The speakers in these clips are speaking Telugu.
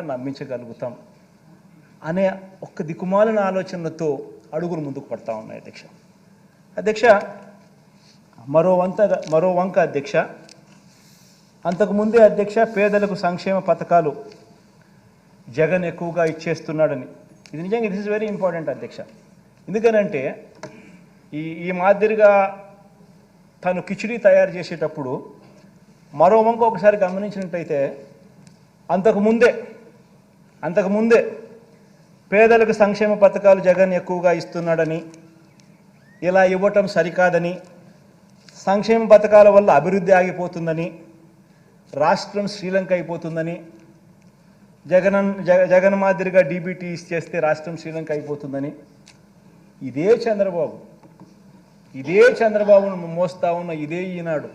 నమ్మించగలుగుతాం అనే ఒక్క దిక్కుమాలిన ఆలోచనలతో అడుగులు ముందుకు పడతా ఉన్నాయి అధ్యక్ష మరో వంక అధ్యక్ష అంతకుముందే అధ్యక్ష పేదలకు సంక్షేమ పథకాలు జగన్ ఎక్కువగా ఇచ్చేస్తున్నాడని ఇది నిజంగా దిస్ ఇస్ వెరీ ఇంపార్టెంట్ అధ్యక్ష ఎందుకనంటే ఈ మాదిరిగా తను కిచిడి తయారు చేసేటప్పుడు మరో వంక ఒకసారి గమనించినట్టయితే అంతకుముందే పేదలకు సంక్షేమ పథకాలు జగన్ ఎక్కువగా ఇస్తున్నాడని ఇలా ఇవ్వటం సరికాదని సంక్షేమ పథకాల వల్ల అభివృద్ధి ఆగిపోతుందని రాష్ట్రం శ్రీలంక అయిపోతుందని జగన్ మాదిరిగా డీబీటీ చేస్తే రాష్ట్రం శ్రీలంక అయిపోతుందని ఇదే చంద్రబాబును మోస్తా ఉన్న ఇదే ఈనాడు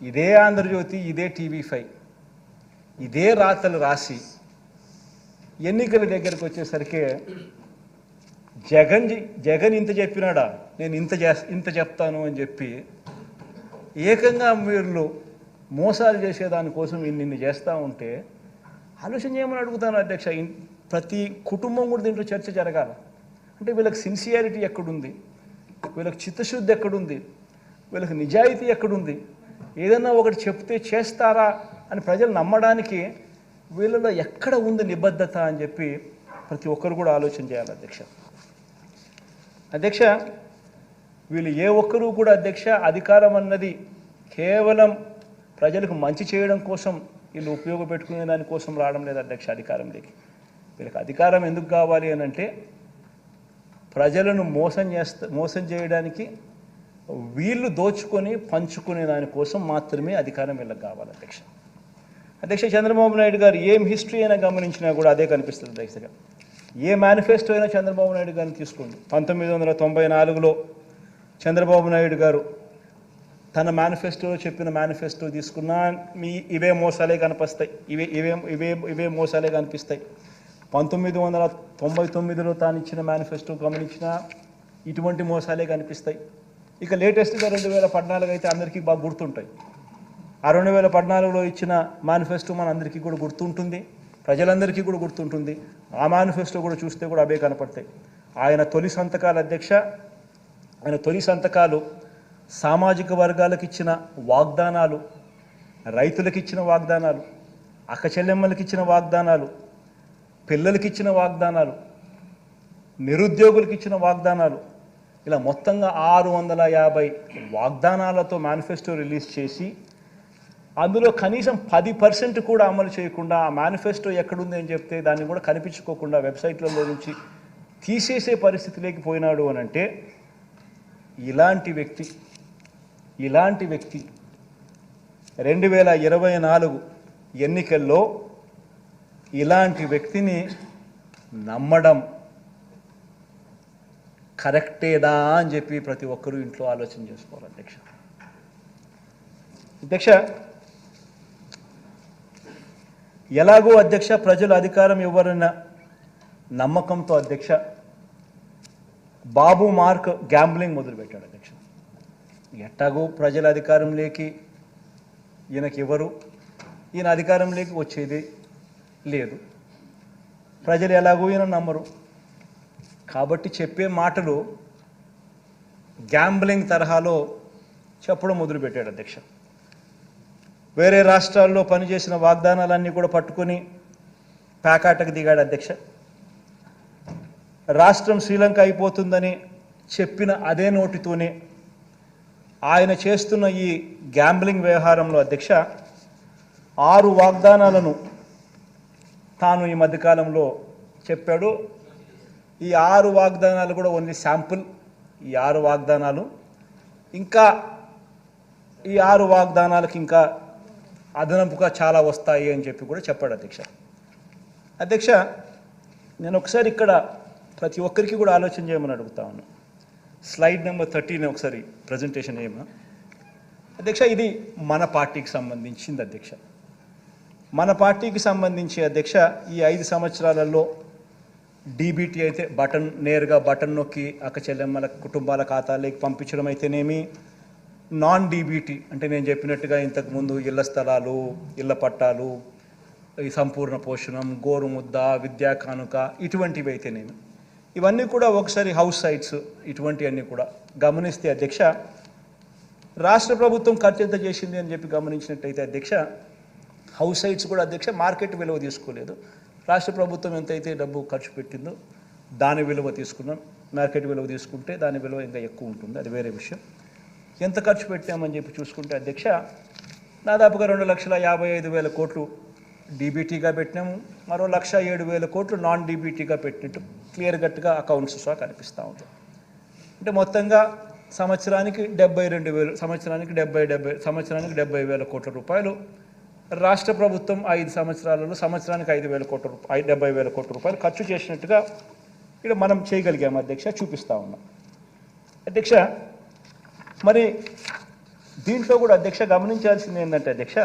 ఇదే ఆంధ్రజ్యోతి ఇదే టీవీ5 ఇదే రాతలు రాసి ఎన్నికల దగ్గరకు వచ్చేసరికి జగన్ ఇంత చెప్పినాడా నేను ఇంత చెప్తాను అని చెప్పి ఏకంగా మీరు మోసాలు చేసేదానికోసం ఇన్ని చేస్తూ ఉంటే ఆలోచన చేయమని అడుగుతాను అధ్యక్ష. ప్రతి కుటుంబం కూడా దీంట్లో చర్చ జరగాలి. అంటే వీళ్ళకి సిన్సియారిటీ ఎక్కడుంది, వీళ్ళకి చిత్తశుద్ధి ఎక్కడుంది, వీళ్ళకి నిజాయితీ ఎక్కడుంది, ఏదన్నా ఒకటి చెప్తే చేస్తారా అని ప్రజలు నమ్మడానికి వీళ్ళలో ఎక్కడ ఉంది నిబద్ధత అని చెప్పి ప్రతి ఒక్కరు కూడా ఆలోచన చేయాలి అధ్యక్ష. వీళ్ళు ఏ ఒక్కరూ కూడా అధ్యక్ష అధికారం అన్నది కేవలం ప్రజలకు మంచి చేయడం కోసం వీళ్ళు ఉపయోగపెట్టుకునే దానికోసం రావడం లేదు అధ్యక్ష అధికారంలోకి. వీళ్ళకి అధికారం ఎందుకు కావాలి అని అంటే ప్రజలను మోసం చేయడానికి వీళ్ళు దోచుకొని పంచుకునే దానికోసం మాత్రమే అధికారం వీళ్ళకి కావాలి అధ్యక్ష. చంద్రబాబు నాయుడు గారు ఏం హిస్టరీ అయినా గమనించినా కూడా అదే కనిపిస్తుంది అధ్యక్షగా. ఏ మేనిఫెస్టో అయినా చంద్రబాబు నాయుడు గారిని తీసుకోండి. 1994లో చంద్రబాబు నాయుడు గారు తన మేనిఫెస్టోలో చెప్పిన మేనిఫెస్టో తీసుకున్నా ఇవే మోసాలే కనిపిస్తాయి, ఇవే మోసాలే కనిపిస్తాయి. 1999లో తాను ఇచ్చిన మేనిఫెస్టో గమనించినా ఇటువంటి మోసాలే కనిపిస్తాయి. ఇక లేటెస్ట్గా 2014 అయితే అందరికీ బాగా గుర్తుంటాయి. ఆ 2014లో ఇచ్చిన మేనిఫెస్టో మన అందరికీ కూడా గుర్తుంటుంది, ప్రజలందరికీ కూడా గుర్తుంటుంది. ఆ మేనిఫెస్టో కూడా చూస్తే కూడా అవే కనపడతాయి. ఆయన తొలి సంతకాలు అధ్యక్ష, ఆయన తొలి సంతకాలు సామాజిక వర్గాలకు ఇచ్చిన వాగ్దానాలు, రైతులకు ఇచ్చిన వాగ్దానాలు, అక్క చెల్లెమ్మలకు ఇచ్చిన వాగ్దానాలు, పిల్లలకి ఇచ్చిన వాగ్దానాలు, నిరుద్యోగులకు ఇచ్చిన వాగ్దానాలు, ఇలా మొత్తంగా 650 వాగ్దానాలతో మేనిఫెస్టో రిలీజ్ చేసి అందులో కనీసం 10% కూడా అమలు చేయకుండా ఆ మేనిఫెస్టో ఎక్కడుంది అని చెప్తే దాన్ని కూడా కనిపించుకోకుండా వెబ్సైట్లలో నుంచి తీసేసే పరిస్థితిలోకి పోయినాడు అని అంటే ఇలాంటి వ్యక్తి 2024 ఎన్నికల్లో ఇలాంటి వ్యక్తిని నమ్మడం కరెక్టేదా అని చెప్పి ప్రతి ఒక్కరూ ఇంట్లో ఆలోచన చేసుకోవాలి అధ్యక్ష. ఎలాగో అధ్యక్ష ప్రజలు అధికారం ఇవ్వరన్న నమ్మకంతో అధ్యక్ష బాబు మార్క్ గ్యాంబ్లింగ్ మొదలుపెట్టాడు అధ్యక్ష. ఎట్టాగో ప్రజల అధికారంలోకి ఈయనకి ఇవ్వరు, ఈయన అధికారంలోకి వచ్చేది లేదు, ప్రజలు ఎలాగో ఈయన నమ్మరు కాబట్టి చెప్పే మాటలు గ్యాంబ్లింగ్ తరహాలో చెప్పడం మొదలుపెట్టాడు అధ్యక్ష. వేరే రాష్ట్రాల్లో పనిచేసిన వాగ్దానాలన్నీ కూడా పట్టుకొని ప్యాకాటకు దిగాడు అధ్యక్ష. రాష్ట్రం శ్రీలంక అయిపోతుందని చెప్పిన అదే నోటితోనే ఆయన చేస్తున్న ఈ గ్యాంబ్లింగ్ వ్యవహారంలో అధ్యక్ష 6 వాగ్దానాలను తాను ఈ మధ్యకాలంలో చెప్పాడు. ఈ 6 వాగ్దానాలు కూడా ఓన్లీ శాంపుల్. ఈ 6 వాగ్దానాలు ఇంకా ఈ 6 వాగ్దానాలకు ఇంకా అదనపుగా చాలా వస్తాయి అని చెప్పి కూడా చెప్పాడు అధ్యక్ష. నేను ఒకసారి ఇక్కడ ప్రతి ఒక్కరికి కూడా ఆలోచన చేయమని అడుగుతా ఉన్నాను. స్లైడ్ నెంబర్ 13 ఒకసారి ప్రజెంటేషన్ ఏమా అధ్యక్ష. ఇది మన పార్టీకి సంబంధించింది అధ్యక్ష. మన పార్టీకి సంబంధించి అధ్యక్ష ఈ 5 సంవత్సరాలలో డీబీటీ అయితే నేరుగా బటన్ నొక్కి అక్క చెల్లెమ్మల కుటుంబాల ఖాతాలోకి పంపించడం అయితేనేమి, నాన్ డీబీటీ అంటే నేను చెప్పినట్టుగా ఇంతకుముందు ఇళ్ల స్థలాలు, ఇళ్ల పట్టాలు, ఈ సంపూర్ణ పోషణం, గోరుముద్ద, విద్యా కానుక ఇటువంటివి అయితేనేమి, ఇవన్నీ కూడా ఒకసారి హౌస్ సైట్స్ ఇటువంటివన్నీ కూడా గమనిస్తే అధ్యక్ష, రాష్ట్ర ప్రభుత్వం ఖర్చు ఎంత చేసింది అని చెప్పి గమనించినట్టయితే అధ్యక్ష, హౌస్ సైట్స్ కూడా అధ్యక్ష మార్కెట్ విలువ తీసుకోలేదు. రాష్ట్ర ప్రభుత్వం ఎంతైతే డబ్బు ఖర్చు పెట్టిందో దాని విలువ తీసుకున్నాం. మార్కెట్ విలువ తీసుకుంటే దాని విలువ ఇంకా ఎక్కువ ఉంటుంది, అది వేరే విషయం. ఎంత ఖర్చు పెట్టామని చెప్పి చూసుకుంటే అధ్యక్ష, దాదాపుగా 2,55,000 కోట్లు డీబీటీగా పెట్టినాము. మరో 1,07,000 కోట్లు నాన్ డీబీటీగా పెట్టినట్టు క్లియర్ కట్గా అకౌంట్స్ సహా కనిపిస్తూ ఉంటుంది. అంటే మొత్తంగా సంవత్సరానికి 72,000, సంవత్సరానికి 70,000 కోట్ల రూపాయలు రాష్ట్ర ప్రభుత్వం 5 సంవత్సరాలలో సంవత్సరానికి 5,000 కోట్ల రూపాయలు, 70,000 కోట్ల రూపాయలు ఖర్చు చేసినట్టుగా ఇక్కడ మనం చేయగలిగాము అధ్యక్ష, చూపిస్తూ ఉన్నాం అధ్యక్ష. మరి దీంట్లో కూడా అధ్యక్ష గమనించాల్సింది ఏంటంటే అధ్యక్ష,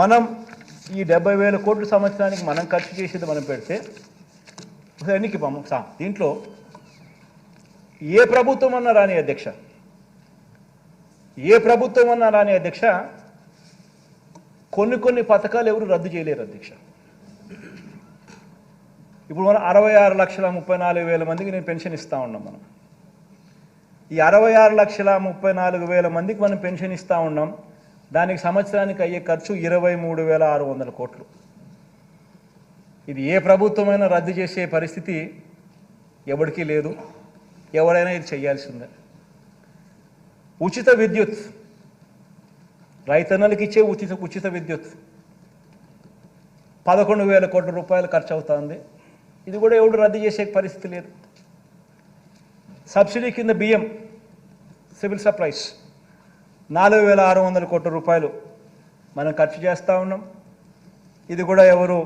మనం ఈ 70,000 కోట్ల సంవత్సరానికి మనం ఖర్చు చేసేది మనం పెడితే ఎన్నికి దీంట్లో ఏ ప్రభుత్వం అన్నా రాని అధ్యక్ష, ఏ ప్రభుత్వం అన్నా రాని అధ్యక్ష, కొన్ని పథకాలు ఎవరు రద్దు చేయలేరు అధ్యక్ష. ఇప్పుడు మనం 66,34,000 మందికి నేను పెన్షన్ ఇస్తూ ఉన్నాం. మనం ఈ 66,34,000 మందికి మనం పెన్షన్ ఇస్తూ ఉన్నాం. దానికి సంవత్సరానికి అయ్యే ఖర్చు 23,600 కోట్లు. ఇది ఏ ప్రభుత్వమైనా రద్దు చేసే పరిస్థితి ఎవరికీ లేదు, ఎవరైనా ఇది చేయాల్సిందే. ఉచిత విద్యుత్, రైతన్నలకు ఇచ్చే ఉచిత విద్యుత్ 11,000 కోట్ల రూపాయలు ఖర్చు అవుతుంది. ఇది కూడా ఎవడు రద్దు చేసే పరిస్థితి లేదు. సబ్సిడీ కింద బియ్యం, సివిల్ సప్లైస్ 4,600 కోట్ల రూపాయలు మనం ఖర్చు చేస్తూ ఉన్నాం. ఇది కూడా ఎవరు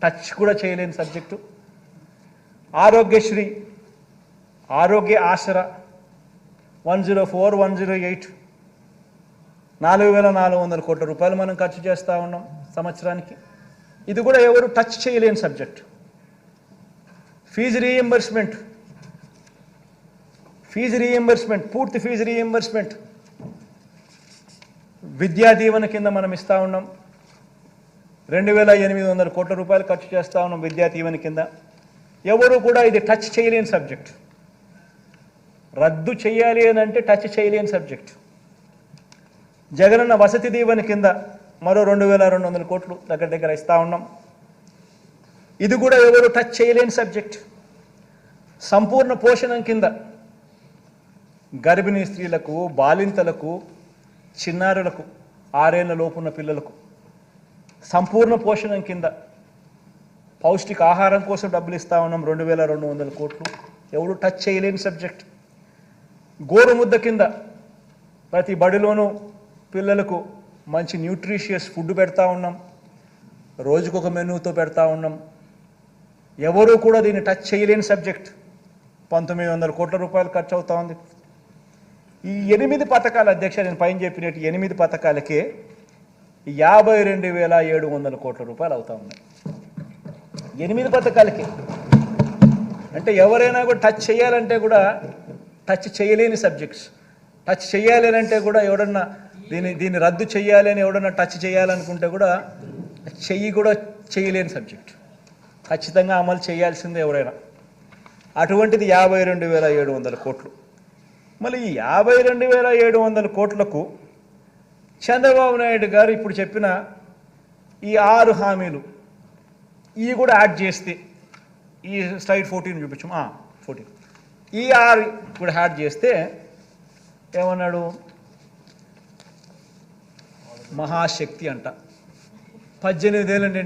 టచ్ కూడా చేయలేని సబ్జెక్టు. ఆరోగ్యశ్రీ, ఆరోగ్య ఆసరా 104, 108 4,400 కోట్ల రూపాయలు మనం ఖర్చు చేస్తూ ఉన్నాం సంవత్సరానికి. ఇది కూడా ఎవరు టచ్ చేయలేని సబ్జెక్ట్. ఫీజు రీఎంబర్స్మెంట్, పూర్తి ఫీజు రీఎంబర్స్మెంట్ విద్యా దీవెన కింద మనం ఇస్తూ ఉన్నాం. 2,800 కోట్ల రూపాయలు ఖర్చు చేస్తూ ఉన్నాం విద్యా దీవెన కింద. ఎవరు కూడా ఇది టచ్ చేయలేని సబ్జెక్ట్. రద్దు చేయాలి అని అంటే టచ్ చేయలేని సబ్జెక్ట్. జగనన్న వసతి దీవెన కింద మరో 2,200 కోట్లు దగ్గర ఇస్తూ ఉన్నాం. ఇది కూడా ఎవరు టచ్ చేయలేని సబ్జెక్ట్. సంపూర్ణ పోషణం కింద గర్భిణీ స్త్రీలకు, బాలింతలకు, చిన్నారులకు, 6 ఏళ్ల లోపున్న పిల్లలకు సంపూర్ణ పోషణం కింద పౌష్టిక ఆహారం కోసం డబ్బులు ఇస్తూ ఉన్నాం 2,200 కోట్లు. ఎవరు టచ్ చేయలేని సబ్జెక్ట్. గోరుముద్ద కింద ప్రతి బడిలోనూ పిల్లలకు మంచి న్యూట్రిషియస్ ఫుడ్ పెడతా ఉన్నాం. రోజుకొక మెనూతో పెడతా ఉన్నాం. ఎవరూ కూడా దీన్ని టచ్ చేయలేని సబ్జెక్ట్. 1,900 కోట్ల రూపాయలు ఖర్చు అవుతా ఉంది. ఈ 8 పథకాల అధ్యక్ష, నేను పైన చెప్పినట్టు 8 పథకాలకే 52,700 కోట్ల రూపాయలు అవుతా ఉన్నాయి. 8 పథకాలకే. అంటే ఎవరైనా కూడా టచ్ చేయాలంటే కూడా టచ్ చేయలేని సబ్జెక్ట్స్. టచ్ చేయాలి అంటే కూడా ఎవడన్నా దీన్ని రద్దు చేయాలి అని ఎవడన్నా టచ్ చేయాలనుకుంటే కూడా కూడా చేయలేని సబ్జెక్ట్. ఖచ్చితంగా అమలు చేయాల్సిందే ఎవరైనా. అటువంటిది 52,700 కోట్లు. మళ్ళీ ఈ 52,700 కోట్లకు చంద్రబాబు నాయుడు గారు ఇప్పుడు చెప్పిన ఈ 6 హామీలు ఇవి కూడా యాడ్ చేస్తే, ఈ స్లైడ్ 14 చూపించాం, 14, ఈ 6 కూడా యాడ్ చేస్తే ఏమన్నాడు, మహాశక్తి అంట. 18 ఏళ్ళ